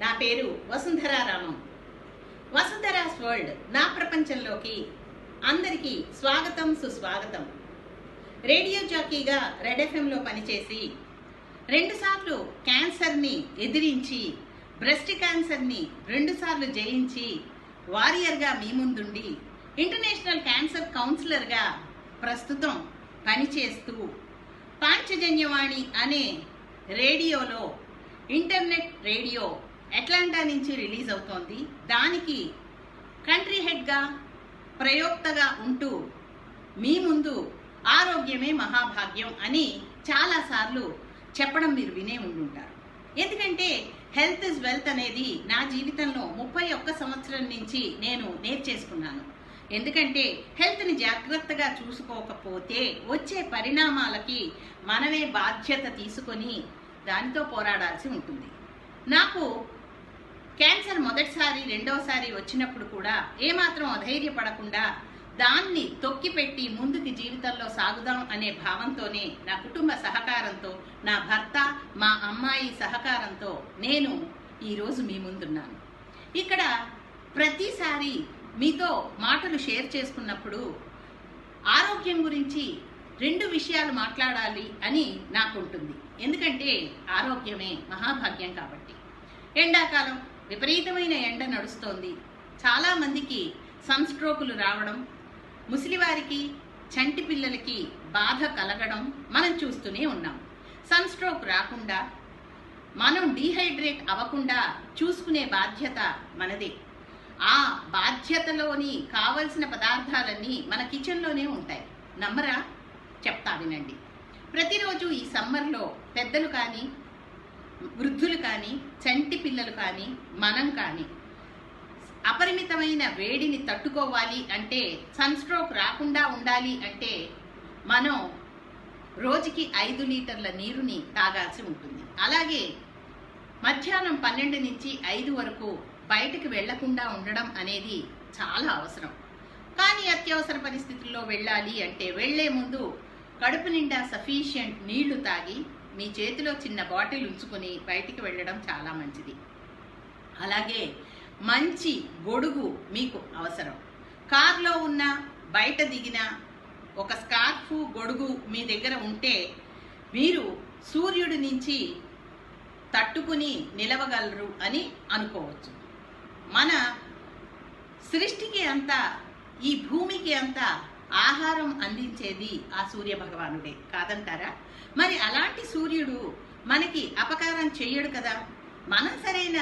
నా పేరు వసుంధరా రామం. వసుంధరాస్ వరల్డ్ నా ప్రపంచంలోకి అందరికీ స్వాగతం, సుస్వాగతం. రేడియో జాకీగా రెడ్ ఎఫ్ఎంలో పనిచేసి 2 సార్లు క్యాన్సర్ని ఎదిరించి, బ్రెస్ట్ క్యాన్సర్ని 2 సార్లు జయించి, వారియర్గా మీ ముందుండి ఇంటర్నేషనల్ క్యాన్సర్ కౌన్సిలర్గా ప్రస్తుతం పనిచేస్తూ పాంచజన్యవాణి అనే రేడియోలో, ఇంటర్నెట్ రేడియో అట్లాంటా నుంచి రిలీజ్ అవుతోంది. దానికి కంట్రీ హెడ్గా, ప్రయోక్తగా ఉంటూ మీ ముందు ఆరోగ్యమే మహాభాగ్యం అని చాలాసార్లు చెప్పడం మీరు వినే ఉండుంటారు. ఎందుకంటే హెల్త్ ఇస్ వెల్త్ అనేది నా జీవితంలో 31 సంవత్సరం నుంచి నేను నేర్చేసుకున్నాను. ఎందుకంటే హెల్త్ని జాగ్రత్తగా చూసుకోకపోతే వచ్చే పరిణామాలకి మనమే బాధ్యత తీసుకొని దానితో పోరాడాల్సి ఉంటుంది. నాకు క్యాన్సర్ మొదటిసారి, రెండవసారి వచ్చినప్పుడు కూడా ఏమాత్రం అధైర్యపడకుండా దాన్ని తొక్కిపెట్టి ముందుకి జీవితంలో సాగుదాం అనే భావంతోనే, నా కుటుంబ సహకారంతో, నా భర్త, మా అమ్మాయి సహకారంతో నేను ఈరోజు మీ ముందున్నాను. ఇక్కడ ప్రతిసారి మీతో మాటలు షేర్ చేసుకున్నప్పుడు ఆరోగ్యం గురించి 2 విషయాలు మాట్లాడాలి అని నాకుంటుంది. ఎందుకంటే ఆరోగ్యమే మహాభాగ్యం కాబట్టి. ఎండాకాలం విపరీతమైన ఎండ నడుస్తోంది. చాలామందికి సన్ స్ట్రోకులు రావడం, ముసలివారికి, చంటి పిల్లలకి బాధ కలగడం మనం చూస్తూనే ఉన్నాం. సన్ స్ట్రోక్ రాకుండా, మనం డీహైడ్రేట్ అవ్వకుండా చూసుకునే బాధ్యత మనదే. ఆ బాధ్యతలోని కావలసిన పదార్థాలన్నీ మన కిచెన్లోనే ఉంటాయి. నమ్మరా? చెప్తా వినండి. ప్రతిరోజు ఈ సమ్మర్లో పెద్దలు కానీ, వృద్ధులు కానీ, చంటి పిల్లలు కానీ, మనం కానీ అపరిమితమైన వేడిని తట్టుకోవాలి అంటే, సన్ స్ట్రోక్ రాకుండా ఉండాలి అంటే మనం రోజుకి 5 లీటర్ల నీరుని తాగాల్సి ఉంటుంది. అలాగే మధ్యాహ్నం 12 నుంచి 5 వరకు బయటకు వెళ్లకుండా ఉండడం అనేది చాలా అవసరం. కానీ అత్యవసర పరిస్థితుల్లో వెళ్ళాలి అంటే వెళ్లే ముందు కడుపు నిండా సఫిషియంట్ నీళ్లు తాగి మీ చేతిలో చిన్న బాటిల్ ఉంచుకొని బయటికి వెళ్ళడం చాలా మంచిది. అలాగే మంచి గొడుగు మీకు అవసరం. కార్లో ఉన్న, బయట దిగిన ఒక స్కార్ఫ్, గొడుగు మీ దగ్గర ఉంటే మీరు సూర్యుడి నుంచి తట్టుకుని నిలవగలరు అని అనుకోవచ్చు. మన సృష్టికి అంతా, ఈ భూమికి అంతా ఆహారం అందించేది ఆ సూర్య భగవానుడే, కాదంటారా? మరి అలాంటి సూర్యుడు మనకి అపకారం చెయ్యడు కదా. మనం సరైన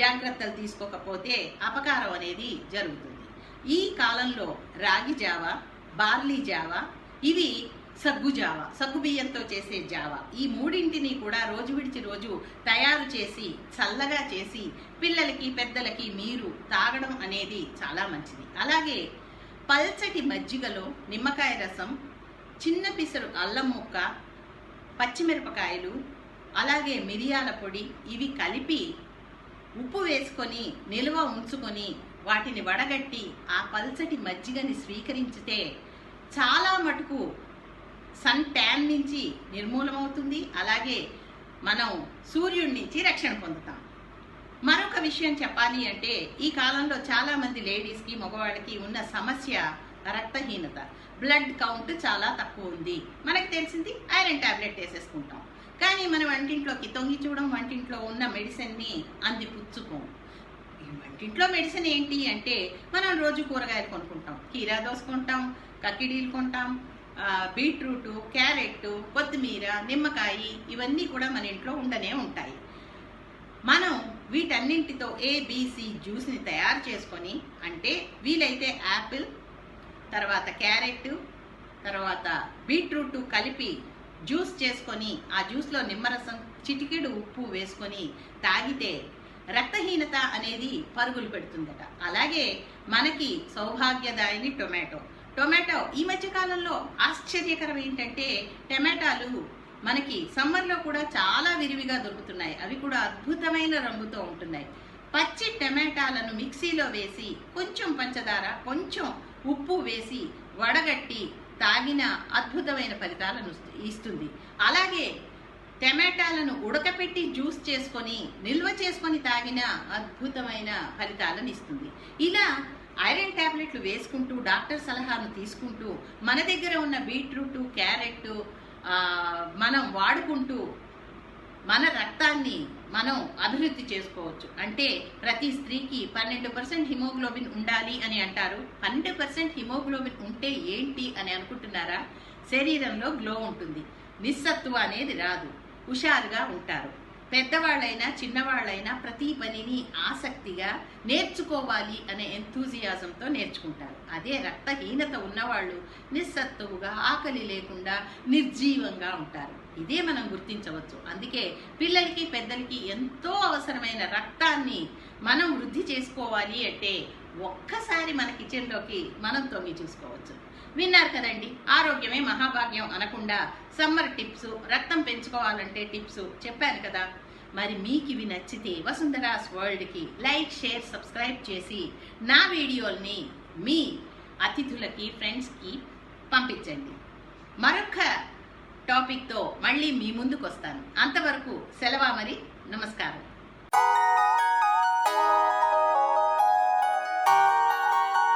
జాగ్రత్తలు తీసుకోకపోతే అపకారం అనేది జరుగుతుంది. ఈ కాలంలో రాగి జావా, బార్లీ జావా, ఇవి సగ్గు జావా, సగ్గు బియ్యంతో చేసే జావా, ఈ 3ంటిని కూడా రోజు విడిచి రోజు తయారు చేసి చల్లగా చేసి పిల్లలకి, పెద్దలకి మీరు తాగడం అనేది చాలా మంచిది. అలాగే పల్చటి మజ్జిగలో నిమ్మకాయ రసం, చిన్న పిసరు అల్లం ముక్క, పచ్చిమిరపకాయలు, అలాగే మిరియాల పొడి, ఇవి కలిపి ఉప్పు వేసుకొని నిల్వ ఉంచుకొని వాటిని వడగట్టి ఆ పల్చటి మజ్జిగని స్వీకరించితే చాలా మటుకు సన్ ట్యాన్ నుంచి నిర్మూలమవుతుంది. అలాగే మనం సూర్యుడి నుంచి రక్షణ పొందుతాం. మరొక విషయం చెప్పాలి అంటే, ఈ కాలంలో చాలా మంది లేడీస్కి, మగవాళ్ళకి ఉన్న సమస్య రక్తహీనత. బ్లడ్ కౌంట్ చాలా తక్కువ ఉంది. మనకు తెలిసింది ఐరన్ టాబ్లెట్ వేసేసుకుంటాం. కానీ మనం వంటింట్లోకి తొంగి చూడం, వంటింట్లో ఉన్న మెడిసిన్ని అందిపుచ్చుకోం. ఈ వంటింట్లో మెడిసిన్ ఏంటి అంటే, మనం రోజు కూరగాయలు కొనుక్కుంటాం, కీరా దోస కొంటాం, కక్కిడీలు కొంటాం, బీట్రూటు, క్యారెట్, కొత్తిమీర, నిమ్మకాయ, ఇవన్నీ కూడా మన ఇంట్లో ఉండనే ఉంటాయి. మనం వీటన్నింటితో ABC జ్యూస్ని తయారు చేసుకొని, అంటే వీలైతే యాపిల్, తర్వాత క్యారెట్, తర్వాత బీట్రూట్ కలిపి జ్యూస్ చేసుకొని, ఆ జ్యూస్లో నిమ్మరసం, చిటికెడు ఉప్పు వేసుకొని తాగితే రక్తహీనత అనేది పరుగులు పెడుతుందట. అలాగే మనకి సౌభాగ్యదాయిని టొమాటో ఈ మధ్య కాలంలో ఆశ్చర్యకరం ఏంటంటే, టమాటాలు మనకి సమ్మర్లో కూడా చాలా విరివిగా దొరుకుతున్నాయి. అవి కూడా అద్భుతమైన రంగుతో ఉంటున్నాయి. పచ్చి టమాటాలను మిక్సీలో వేసి కొంచెం పంచదార, కొంచెం ఉప్పు వేసి వడగట్టి తాగిన అద్భుతమైన ఫలితాలను ఇస్తుంది. అలాగే టమాటాలను ఉడకపెట్టి జ్యూస్ చేసుకొని నిల్వ చేసుకొని తాగిన అద్భుతమైన ఫలితాలను ఇస్తుంది. ఇలా ఐరన్ టాబ్లెట్లు వేసుకుంటూ డాక్టర్ సలహాను తీసుకుంటూ మన దగ్గర ఉన్న బీట్రూట్, క్యారెట్ మనం వాడుకుంటూ మన రక్తాన్ని మనం అభివృద్ధి చేసుకోవచ్చు. అంటే ప్రతి స్త్రీకి 12% హిమోగ్లోబిన్ ఉండాలి అని అంటారు. 12% హిమోగ్లోబిన్ ఉంటే ఏంటి అని అనుకుంటున్నారా? శరీరంలో గ్లో ఉంటుంది, నిస్సత్తువ అనేది రాదు, హుషారుగా ఉంటారు. పెద్దవాళ్ళైనా చిన్నవాళ్ళైనా ప్రతి పనిని ఆసక్తిగా నేర్చుకోవాలి అనే ఎంతూజియాజంతో నేర్చుకుంటారు. అదే రక్తహీనత ఉన్నవాళ్ళు నిస్సత్తువుగా, ఆకలి లేకుండా నిర్జీవంగా ఉంటారు. ఇదే మనం గుర్తించవచ్చు. అందుకే పిల్లలకి పెద్దలకి ఎంతో అవసరమైన రక్తాన్ని మనం వృద్ధి చేసుకోవాలి అంటే ఒక్కసారి మన కిచెన్లోకి మనం తొంగి చూసుకోవచ్చు. విన్నారు కదండి, ఆరోగ్యమే మహాభాగ్యం అనకుండా సమ్మర్ టిప్స్, రక్తం పెంచుకోవాలంటే టిప్స్ చెప్పాను కదా. మరి మీకు ఇవి నచ్చితే వసుంధరాస్ వరల్డ్కి లైక్, షేర్, సబ్స్క్రైబ్ చేసి నా వీడియోల్ని మీ అతిథులకి, ఫ్రెండ్స్కి పంపించండి. మరొక టాపిక్తో మళ్ళీ మీ ముందుకు వస్తాను. అంతవరకు సెలవా మరి. నమస్కారం.